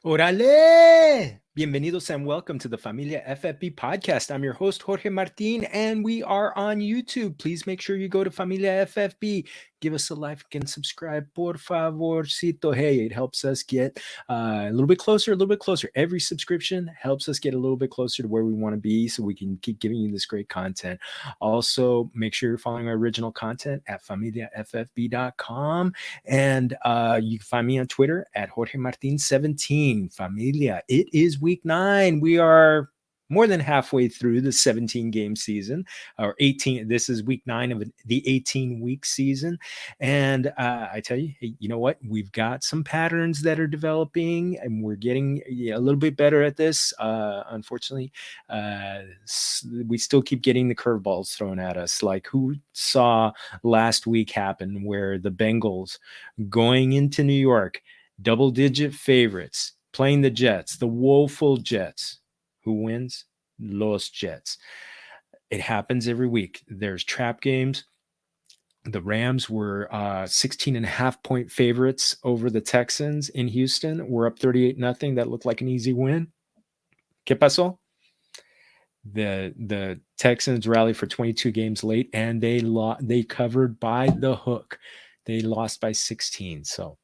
Orale! Bienvenidos and welcome to the Familia FFB podcast. I'm your host, Jorge Martin, and we are on YouTube. Please make sure you go to Familia FFB. Give us a like and subscribe, por favorcito. Hey, it helps us get a little bit closer. Every subscription helps us get a little bit closer to where we want to be so we can keep giving you this great content. Also, make sure you're following our original content at familiaffb.com. And you can find me on Twitter at Jorge Martin17. Familia, it is week 9. We are more than halfway through the 17-game season, or 18. This is week 9 of the 18-week season. And I tell you, you know what? We've got some patterns that are developing, and we're getting a little bit better at this. Unfortunately, we still keep getting the curveballs thrown at us. Like, who saw last week happen where the Bengals going into New York, double-digit favorites, playing the Jets, the woeful Jets? Who wins? Los Jets. It happens every week. There's trap games. The Rams were 16.5-point favorites over the Texans in Houston. We're up 38-0. That looked like an easy win. ¿Qué pasó? The Texans rallied for 22 games late, and they covered by the hook. They lost by 16. So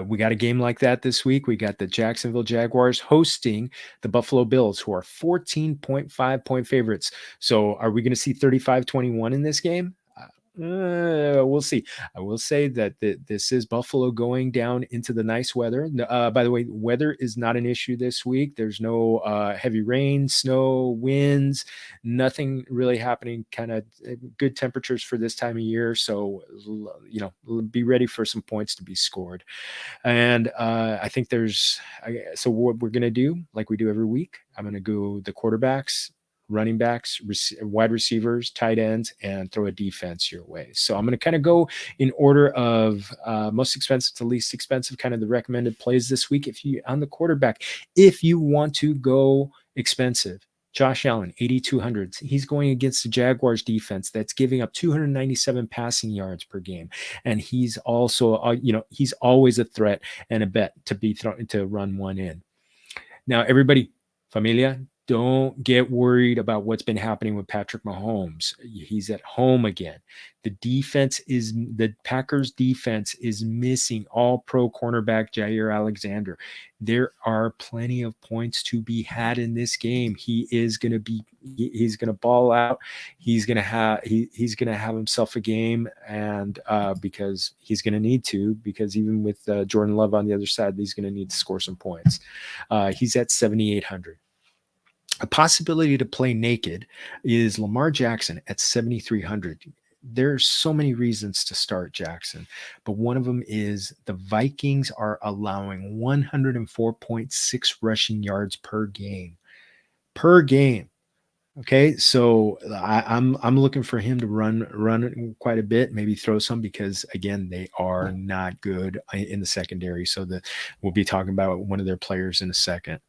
we got a game like that this week. We got the Jacksonville Jaguars hosting the Buffalo Bills, who are 14.5-point favorites. So are we going to see 35-21 in this game? We'll see. I will say that this is Buffalo going down into the nice weather. By the way, weather is not an issue this week. There's no heavy rain, snow, winds, nothing really happening. Kind of good temperatures for this time of year. So, be ready for some points to be scored. And I think so what we're going to do, like we do every week, I'm going to go the quarterbacks, running backs, wide receivers, tight ends, and throw a defense your way. So I'm going to kind of go in order of most expensive to least expensive, kind of the recommended plays this week. On the quarterback, if you want to go expensive, Josh Allen, 8,200. He's going against the Jaguars defense that's giving up 297 passing yards per game. And he's also, he's always a threat and a bet to be thrown to run one in. Now, everybody, Familia, don't get worried about what's been happening with Patrick Mahomes. He's at home again. The Packers defense is missing all-pro cornerback Jair Alexander. There are plenty of points to be had in this game. He's going to ball out. He's going to have himself a game, and because he's going to need to, because even with Jordan Love on the other side, he's going to need to score some points. He's at 7,800. A possibility to play naked is Lamar Jackson at 7,300. There's so many reasons to start Jackson, but one of them is the Vikings are allowing 104.6 rushing yards per game. Okay, so I'm looking for him to run quite a bit, maybe throw some, because again, they are not good in the secondary. So we'll be talking about one of their players in a second.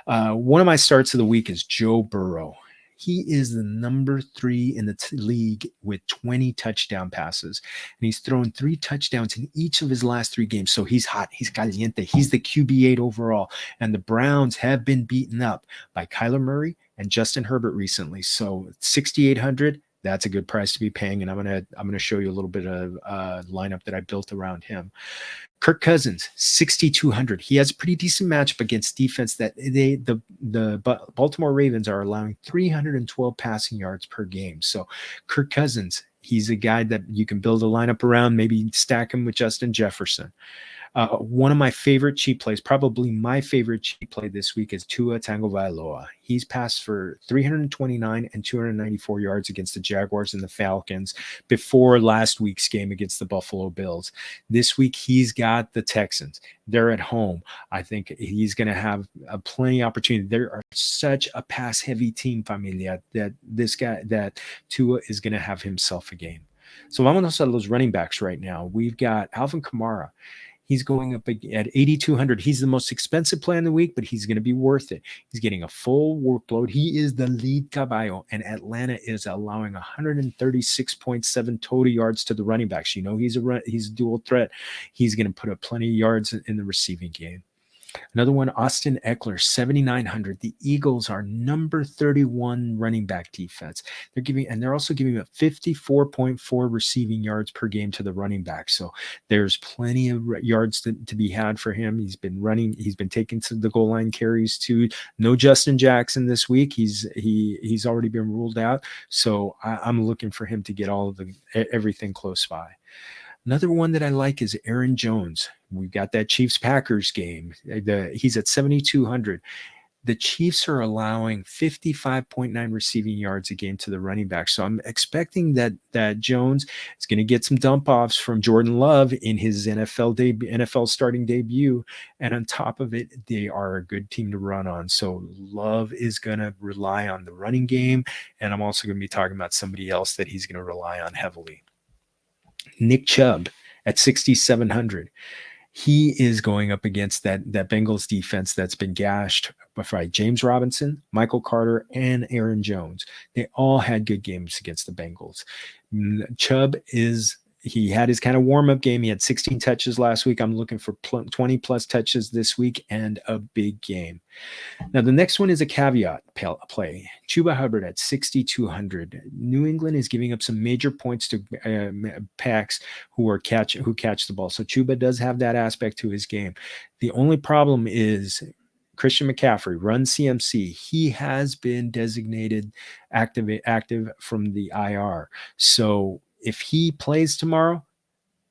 One of my starts of the week is Joe Burrow. He is the number 3 in the league with 20 touchdown passes, and he's thrown 3 touchdowns in each of his last 3 games. So he's hot. He's caliente. He's the QB8 overall, and the Browns have been beaten up by Kyler Murray and Justin Herbert recently. So 6,800. That's a good price to be paying, and I'm gonna show you a little bit of lineup that I built around him. Kirk Cousins, 6,200. He has a pretty decent matchup against defense that the Baltimore Ravens are allowing 312 passing yards per game. So Kirk Cousins, he's a guy that you can build a lineup around, maybe stack him with Justin Jefferson. One of my favorite cheap plays, probably my favorite cheap play this week, is Tua Tagovailoa. He's passed for 329 and 294 yards against the Jaguars and the Falcons before last week's game against the Buffalo Bills. This week, he's got the Texans. They're at home. I think he's going to have plenty of opportunity. There are such a pass-heavy team, Familia, that Tua is going to have himself a game. So vámonos a los running backs right now. We've got Alvin Kamara. He's going up at 8,200. He's the most expensive play in the week, but he's going to be worth it. He's getting a full workload. He is the lead caballo, and Atlanta is allowing 136.7 total yards to the running backs. He's a dual threat. He's going to put up plenty of yards in the receiving game. Another one, Austin Eckler, 7,900. The Eagles are number 31 running back defense. They're also giving up 54.4 receiving yards per game to the running back. So there's plenty of yards to be had for him. He's been taking to the goal line carries too. No Justin Jackson this week. He's already been ruled out. So I'm looking for him to get everything close by. Another one that I like is Aaron Jones. We've got that Chiefs-Packers game. He's at 7,200. The Chiefs are allowing 55.9 receiving yards a game to the running back. So I'm expecting that Jones is going to get some dump offs from Jordan Love in his NFL starting debut. And on top of it, they are a good team to run on. So Love is going to rely on the running game. And I'm also going to be talking about somebody else that he's going to rely on heavily. Nick Chubb at 6,700. He is going up against that Bengals defense that's been gashed by James Robinson, Michael Carter, and Aaron Jones. They all had good games against the Bengals. Chubb he had his kind of warm-up game. He had 16 touches last week. I'm looking for 20 plus touches this week and a big game. Now, the next one is a caveat play. Chuba Hubbard at 6,200. New England is giving up some major points to Packs who catch the ball. So Chuba does have that aspect to his game. The only problem is Christian McCaffrey, run CMC. He has been designated active from the IR. So if he plays tomorrow,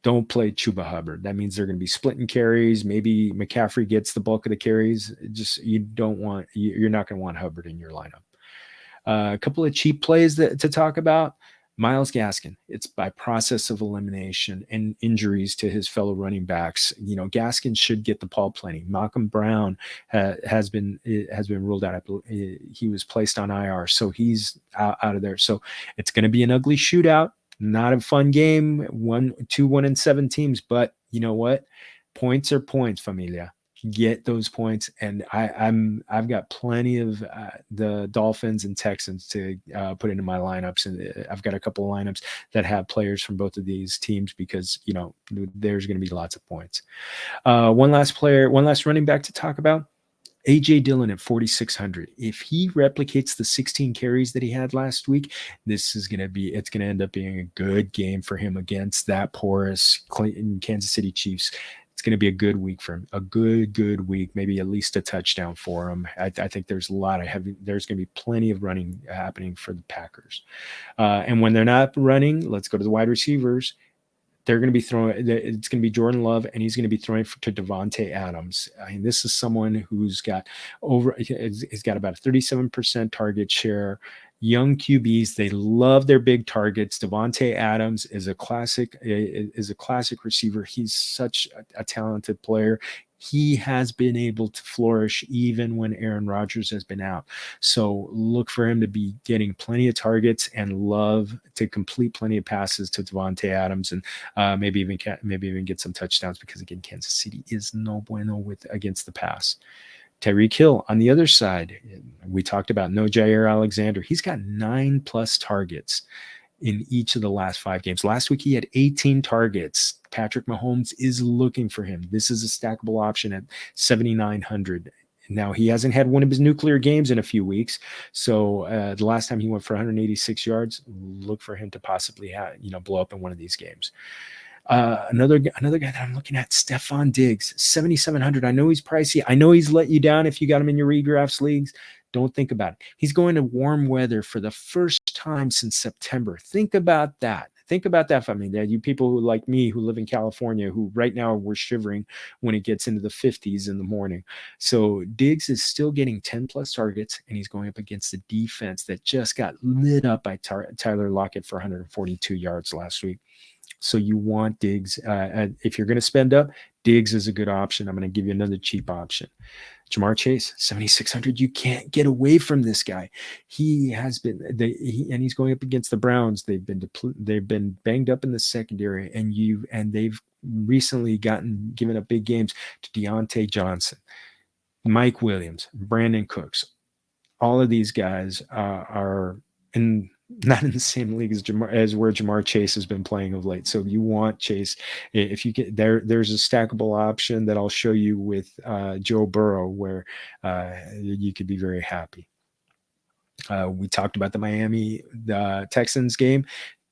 don't play Chuba Hubbard. That means they're going to be splitting carries. Maybe McCaffrey gets the bulk of the carries. You're not going to want Hubbard in your lineup. A couple of cheap plays to talk about. Myles Gaskin. It's by process of elimination and injuries to his fellow running backs. Gaskin should get the ball plenty. Malcolm Brown has been ruled out. He was placed on IR, so he's out of there. So it's going to be an ugly shootout. Not a fun game. 1-7 teams, but you know what? Points are points, familia. Get those points, and I've got plenty of the Dolphins and Texans to put into my lineups, and I've got a couple of lineups that have players from both of these teams because there's going to be lots of points. One last running back to talk about. AJ Dillon at 4,600. If he replicates the 16 carries that he had last week, it's going to end up being a good game for him against that porous Kansas City Chiefs. It's going to be a good week for him, a good week, maybe at least a touchdown for him. I think there's there's going to be plenty of running happening for the Packers. And when they're not running, let's go to the wide receivers. They're going to be throwing. It's going to be Jordan Love, and he's going to be throwing to Devontae Adams. I mean, this is someone who's got he's got about a 37% target share. Young QBs, they love their big targets. Devontae Adams is a classic receiver. He's such a talented player. He has been able to flourish even when Aaron Rodgers has been out. So look for him to be getting plenty of targets and Love to complete plenty of passes to Devontae Adams, and maybe even get some touchdowns, because again, Kansas City is no bueno against the pass. Tyreek Hill on the other side, we talked about no Jair Alexander. He's got 9+ targets in each of the last 5 games. Last week, he had 18 targets. Patrick Mahomes is looking for him. This is a stackable option at 7,900. Now, he hasn't had one of his nuclear games in a few weeks. So the last time he went for 186 yards, look for him to possibly blow up in one of these games. Another guy that I'm looking at, Stefan Diggs, 7,700. I know he's pricey. I know he's let you down if you got him in your redrafts leagues. Don't think about it. He's going to warm weather for the first time since September. Think about that. Think about that for me. That you people who, like me, who live in California, who right now we're shivering when it gets into the 50s in the morning. So Diggs is still getting 10+ targets, and he's going up against a defense that just got lit up by Tyler Lockett for 142 yards last week. So you want Diggs. If you're going to spend up, Diggs is a good option. I'm going to give you another cheap option. Jamar Chase, 7,600. You can't get away from this guy. He has been, and he's going up against the Browns. They've been banged up in the secondary, and they've recently given up big games to Deontay Johnson, Mike Williams, Brandon Cooks. All of these guys are in not in the same league as where Jamar Chase has been playing of late. So you want Chase. If you get there's a stackable option that I'll show you with Joe Burrow where you could be very happy. We talked about the Texans game.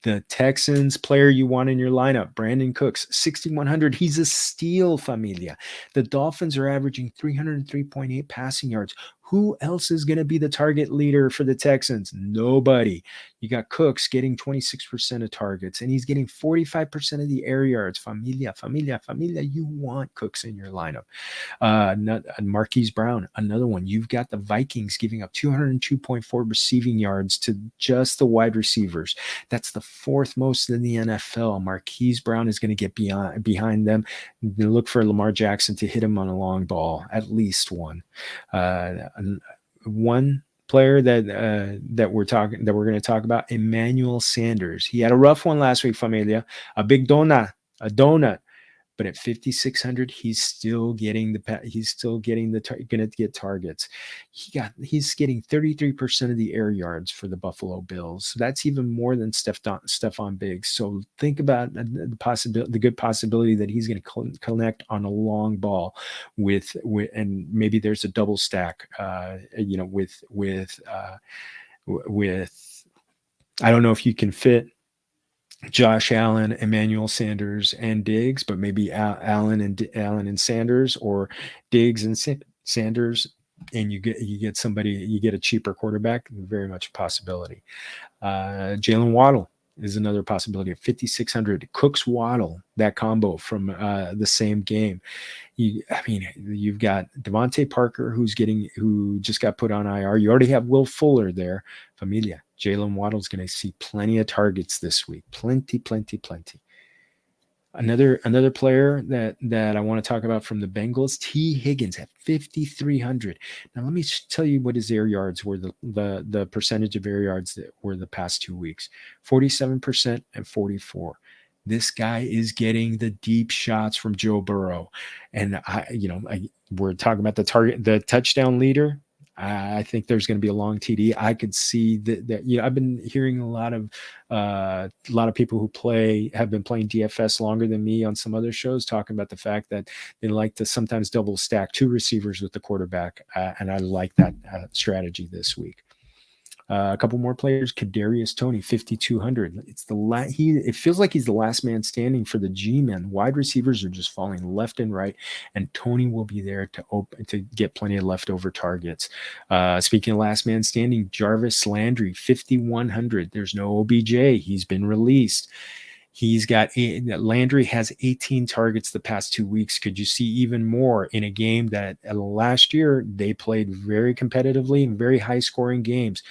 The Texans player you want in your lineup, Brandon Cooks, 6,100. He's a steal, familia. The Dolphins are averaging 303.8 passing yards. Who else is going to be the target leader for the Texans? Nobody. You got Cooks getting 26% of targets, and he's getting 45% of the air yards. Familia. You want Cooks in your lineup. Marquise Brown, another one. You've got the Vikings giving up 202.4 receiving yards to just the wide receivers. That's the fourth most in the NFL. Marquise Brown is going to get behind them. Look for Lamar Jackson to hit him on a long ball, at least one. One player that we're going to talk about, Emmanuel Sanders. He had a rough one last week, familia. A donut. But at 5,600, he's still getting going to get targets. He's getting 33% of the air yards for the Buffalo Bills. So that's even more than Stefan Diggs. So think about the good possibility that he's going to connect on a long ball with and maybe there's a double stack, with I don't know if you can fit Josh Allen, Emmanuel Sanders, and Diggs, but maybe Allen and Sanders, or Diggs and Sanders, and you get a cheaper quarterback. Very much a possibility. Jalen Waddle is another possibility at 5,600. Cooks Waddle, that combo from the same game. You've got Devontae Parker who just got put on IR. You already have Will Fuller there. Familia. Jalen Waddle's going to see plenty of targets this week. Plenty. Another player that I want to talk about from the Bengals, T Higgins at 5,300. Now let me tell you what his air yards were, the percentage of air yards that were the past 2 weeks, 47% and 44%. This guy is getting the deep shots from Joe Burrow, and we're talking about the touchdown leader. I think there's going to be a long TD. I could see that. I've been hearing a lot of people who have been playing DFS longer than me on some other shows talking about the fact that they like to sometimes double stack two receivers with the quarterback, and I like that strategy this week. A couple more players. Kadarius Toney, 5,200. It feels like he's the last man standing for the G-men. Wide receivers are just falling left and right, and Toney will be there to get plenty of leftover targets. Speaking of last man standing, Jarvis Landry, 5,100. There's no OBJ. He's been released. Landry has 18 targets the past 2 weeks. Could you see even more in a game that last year they played very competitively and very high scoring games?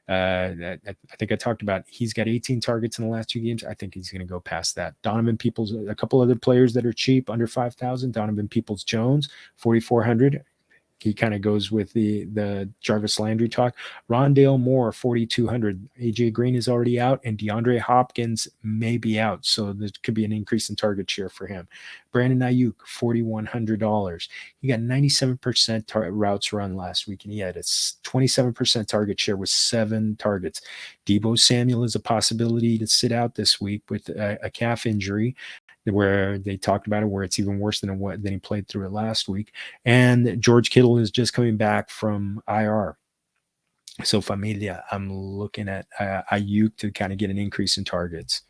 I think I talked about, he's got 18 targets in the last 2 games. I think he's going to go past that. Donovan Peoples, a couple other players that are cheap under 5,000. Donovan Peoples-Jones, 4,400. He kind of goes with the Jarvis Landry talk. Rondale Moore, 4,200. AJ Green is already out, and DeAndre Hopkins may be out, so there could be an increase in target share for him. Brandon Ayuk, $4,100. He got 97% routes run last week, and he had a 27% target share with 7 targets. Deebo Samuel is a possibility to sit out this week with a calf injury, where they talked about it, where it's even worse than he played through it last week. And George Kittle is just coming back from IR. So familia, I'm looking at Ayuk to kind of get an increase in targets.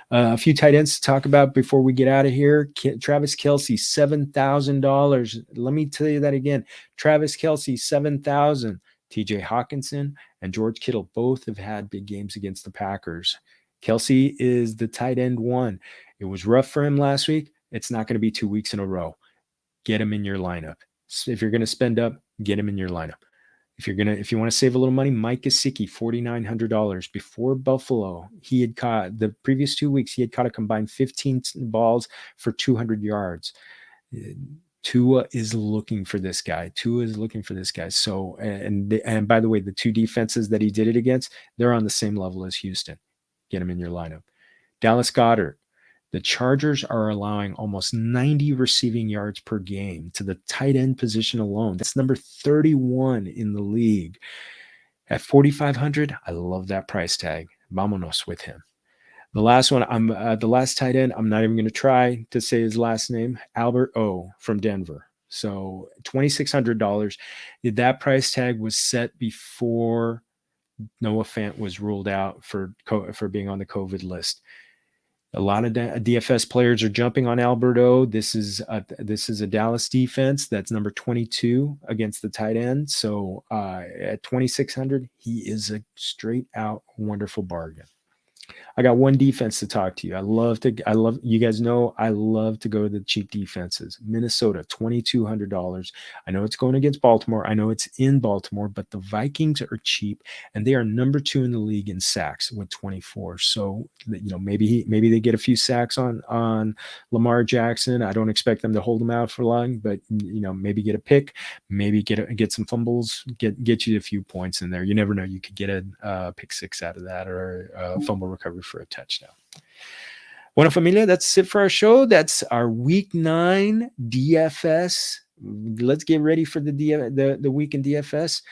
A few tight ends to talk about before we get out of here. Travis Kelce, $7,000. Let me tell you that again. Travis Kelce, $7,000. TJ Hawkinson and George Kittle both have had big games against the Packers. Kelce is the tight end one. It was rough for him last week. It's not going to be 2 weeks in a row. Get him in your lineup. So if you're going to spend up, get him in your lineup. If you want to save a little money, Mike Gesicki, $4,900. Before Buffalo, he had caught the previous 2 weeks, he had caught a combined 15 balls for 200 yards. Tua is looking for this guy. So, and by the way, the 2 defenses that he did it against, they're on the same level as Houston. Get him in your lineup. Dallas Goedert. The Chargers are allowing almost 90 receiving yards per game to the tight end position alone. That's number 31 in the league. At 4,500, I love that price tag. Vámonos with him. The last one, the last tight end, I'm not even going to try to say his last name, Albert O from Denver. So $2,600. That price tag was set before Noah Fant was ruled out for being on the COVID list. A lot of DFS players are jumping on Alberto. This is a Dallas defense that's number 22 against the tight end. So at 2,600, he is a straight out wonderful bargain. I got one defense to talk to you. You guys know I love to go to the cheap defenses. Minnesota, $2,200. I know it's going against Baltimore. I know it's in Baltimore, but the Vikings are cheap and they are number 2 in the league in sacks with 24. So, maybe they get a few sacks on Lamar Jackson. I don't expect them to hold him out for long, but maybe get a pick, maybe get some fumbles, get you a few points in there. You never know. You could get a pick 6 out of that or a fumble recovery for a touchdown. Bueno, familia, that's it for our show. That's our week 9 DFS. Let's get ready for the week in DFS.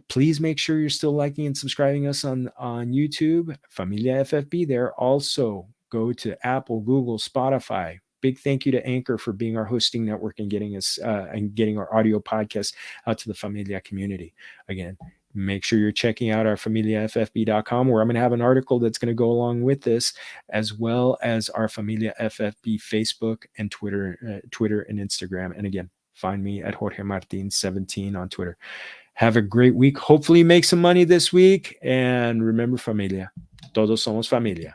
Please make sure you're still liking and subscribing us on YouTube, Familia FFB. There also go to Apple, Google, Spotify. Big thank you to Anchor for being our hosting network and getting us and getting our audio podcast out to the Familia community. Again, make sure you're checking out our familiaffb.com, where I'm going to have an article that's going to go along with this, as well as our Familia FFB Facebook and Twitter and Instagram. And again, find me at Jorge Martin 17 on Twitter. Have a great week. Hopefully make some money this week. And remember, familia, todos somos familia.